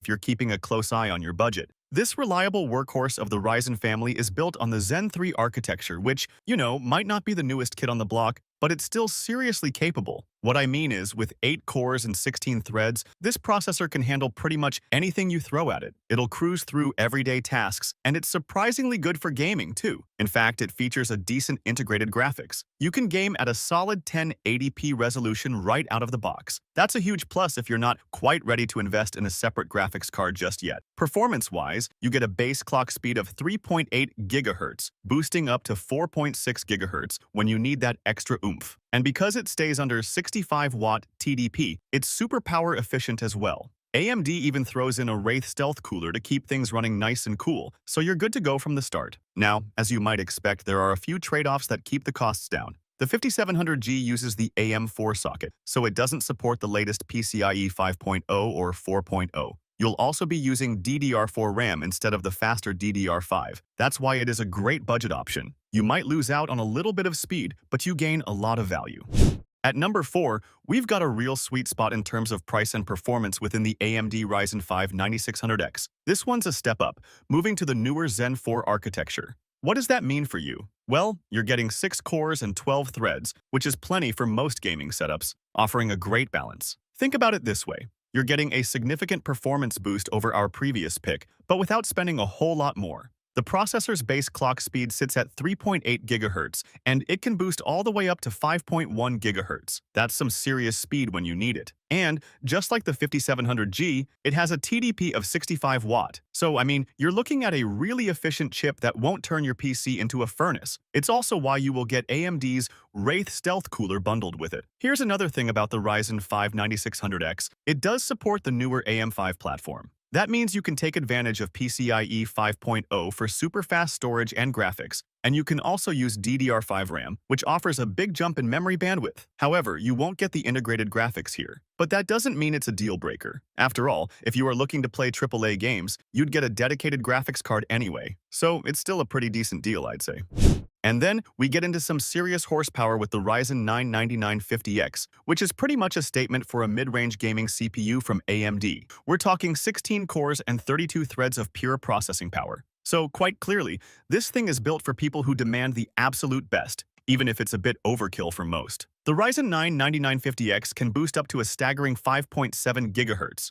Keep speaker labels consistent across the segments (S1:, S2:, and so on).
S1: if you're keeping a close eye on your budget. This reliable workhorse of the Ryzen family is built on the Zen 3 architecture, which, might not be the newest kid on the block, but it's still seriously capable. What I mean is, with 8 cores and 16 threads, this processor can handle pretty much anything you throw at it. It'll cruise through everyday tasks, and it's surprisingly good for gaming, too. In fact, it features a decent integrated graphics. You can game at a solid 1080p resolution right out of the box. That's a huge plus if you're not quite ready to invest in a separate graphics card just yet. Performance-wise, you get a base clock speed of 3.8 GHz, boosting up to 4.6 GHz when you need that extra oomph. And because it stays under 65-watt TDP, it's super power efficient as well. AMD even throws in a Wraith stealth cooler to keep things running nice and cool, so you're good to go from the start. Now, as you might expect, there are a few trade-offs that keep the costs down. The 5700G uses the AM4 socket, so it doesn't support the latest PCIe 5.0 or 4.0. You'll also be using DDR4 RAM instead of the faster DDR5. That's why it is a great budget option. You might lose out on a little bit of speed, but you gain a lot of value. At number 4, we've got a real sweet spot in terms of price and performance within the AMD Ryzen 5 9600X. This one's a step up, moving to the newer Zen 4 architecture. What does that mean for you? Well, you're getting 6 cores and 12 threads, which is plenty for most gaming setups, offering a great balance. Think about it this way. You're getting a significant performance boost over our previous pick, but without spending a whole lot more. The processor's base clock speed sits at 3.8 GHz, and it can boost all the way up to 5.1 GHz. That's some serious speed when you need it. And, just like the 5700G, it has a TDP of 65 watt. So, you're looking at a really efficient chip that won't turn your PC into a furnace. It's also why you will get AMD's Wraith stealth cooler bundled with it. Here's another thing about the Ryzen 5 9600X. It does support the newer AM5 platform. That means you can take advantage of PCIe 5.0 for super fast storage and graphics, and you can also use DDR5 RAM, which offers a big jump in memory bandwidth. However, you won't get the integrated graphics here. But that doesn't mean it's a deal breaker. After all, if you are looking to play AAA games, you'd get a dedicated graphics card anyway. So it's still a pretty decent deal, I'd say. And then we get into some serious horsepower with the Ryzen 9 9950X, which is pretty much a statement for a mid-range gaming CPU from AMD. We're talking 16 cores and 32 threads of pure processing power. So quite clearly, this thing is built for people who demand the absolute best, even if it's a bit overkill for most. The Ryzen 9 9950X can boost up to a staggering 5.7 GHz.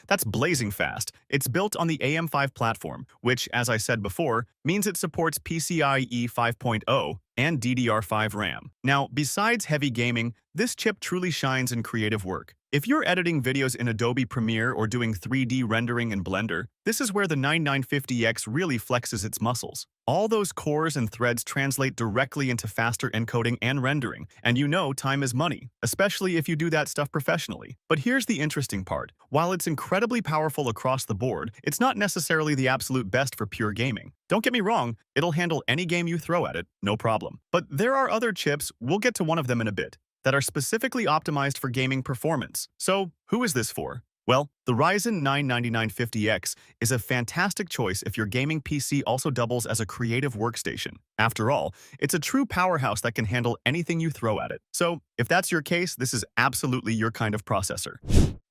S1: That's blazing fast. It's built on the AM5 platform, which, as I said before, means it supports PCIe 5.0 and DDR5 RAM. Now, besides heavy gaming, this chip truly shines in creative work. If you're editing videos in Adobe Premiere or doing 3D rendering in Blender, this is where the 9950X really flexes its muscles. All those cores and threads translate directly into faster encoding and rendering, and time is money, especially if you do that stuff professionally. But here's the interesting part. While it's incredibly powerful across the board, it's not necessarily the absolute best for pure gaming. Don't get me wrong, it'll handle any game you throw at it, no problem. But there are other chips, we'll get to one of them in a bit, that are specifically optimized for gaming performance. So, who is this for? Well, the Ryzen 9 9950X is a fantastic choice if your gaming PC also doubles as a creative workstation. After all, it's a true powerhouse that can handle anything you throw at it. So, if that's your case, this is absolutely your kind of processor.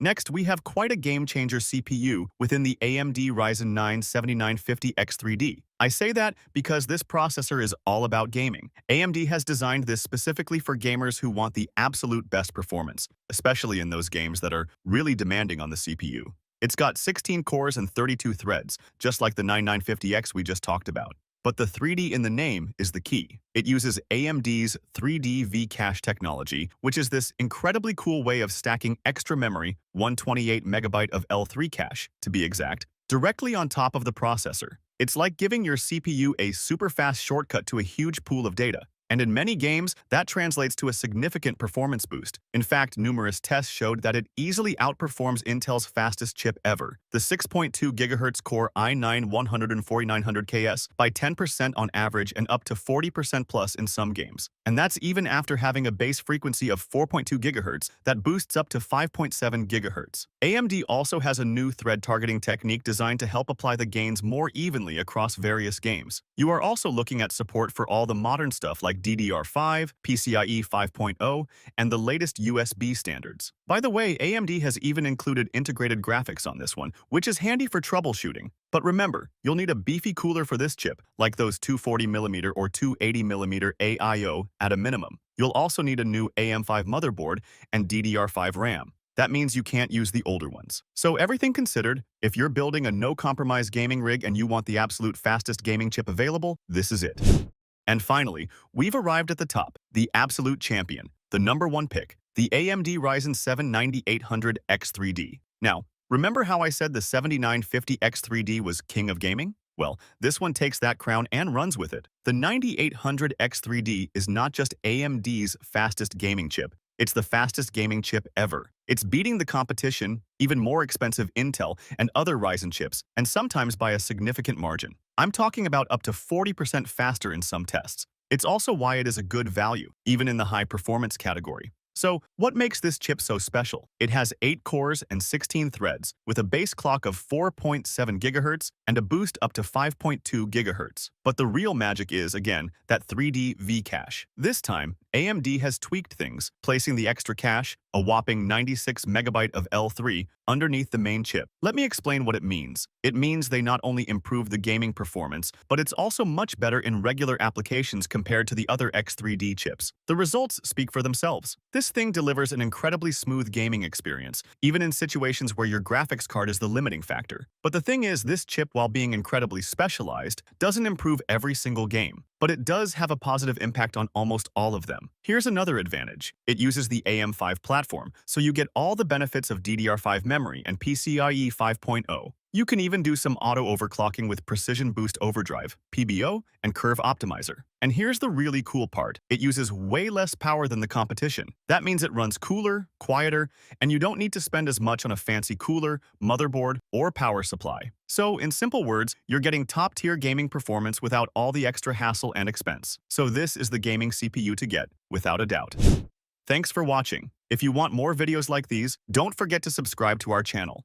S1: Next, we have quite a game-changer CPU within the AMD Ryzen 9 7950X3D. I say that because this processor is all about gaming. AMD has designed this specifically for gamers who want the absolute best performance, especially in those games that are really demanding on the CPU. It's got 16 cores and 32 threads, just like the 9950X we just talked about. But the 3D in the name is the key. It uses AMD's 3D V-Cache technology, which is this incredibly cool way of stacking extra memory, 128 MB of L3 cache, to be exact, directly on top of the processor. It's like giving your CPU a super fast shortcut to a huge pool of data. And in many games, that translates to a significant performance boost. In fact, numerous tests showed that it easily outperforms Intel's fastest chip ever, the 6.2 GHz Core i9-14900KS, by 10% on average and up to 40% plus in some games. And that's even after having a base frequency of 4.2 GHz that boosts up to 5.7 GHz. AMD also has a new thread targeting technique designed to help apply the gains more evenly across various games. You are also looking at support for all the modern stuff like like DDR5, PCIe 5.0, and the latest USB standards. By the way, AMD has even included integrated graphics on this one, which is handy for troubleshooting. But remember, you'll need a beefy cooler for this chip, like those 240mm or 280mm AIO at a minimum. You'll also need a new AM5 motherboard and DDR5 RAM. That means you can't use the older ones. So everything considered, if you're building a no-compromise gaming rig and you want the absolute fastest gaming chip available, this is it. And finally, we've arrived at the top, the absolute champion, the number one pick, the AMD Ryzen 7 9800X3D. Now, remember how I said the 7950X3D was king of gaming? Well, this one takes that crown and runs with it. The 9800X3D is not just AMD's fastest gaming chip, it's the fastest gaming chip ever. It's beating the competition, even more expensive Intel and other Ryzen chips, and sometimes by a significant margin. I'm talking about up to 40% faster in some tests. It's also why it is a good value, even in the high-performance category. So, what makes this chip so special? It has 8 cores and 16 threads, with a base clock of 4.7 GHz and a boost up to 5.2 GHz. But the real magic is, again, that 3D V-cache. This time, AMD has tweaked things, placing the extra cache, a whopping 96 MB of L3, underneath the main chip. Let me explain what it means. It means they not only improve the gaming performance, but it's also much better in regular applications compared to the other X3D chips. The results speak for themselves. This thing delivers an incredibly smooth gaming experience, even in situations where your graphics card is the limiting factor. But the thing is, this chip, while being incredibly specialized, doesn't improve every single game. But it does have a positive impact on almost all of them. Here's another advantage. It uses the AM5 platform, so you get all the benefits of DDR5 memory and PCIe 5.0. You can even do some auto-overclocking with Precision Boost Overdrive, PBO, and Curve Optimizer. And here's the really cool part. It uses way less power than the competition. That means it runs cooler, quieter, and you don't need to spend as much on a fancy cooler, motherboard, or power supply. So, in simple words, you're getting top-tier gaming performance without all the extra hassle and expense. So this is the gaming CPU to get, without a doubt. Thanks for watching. If you want more videos like these, don't forget to subscribe to our channel.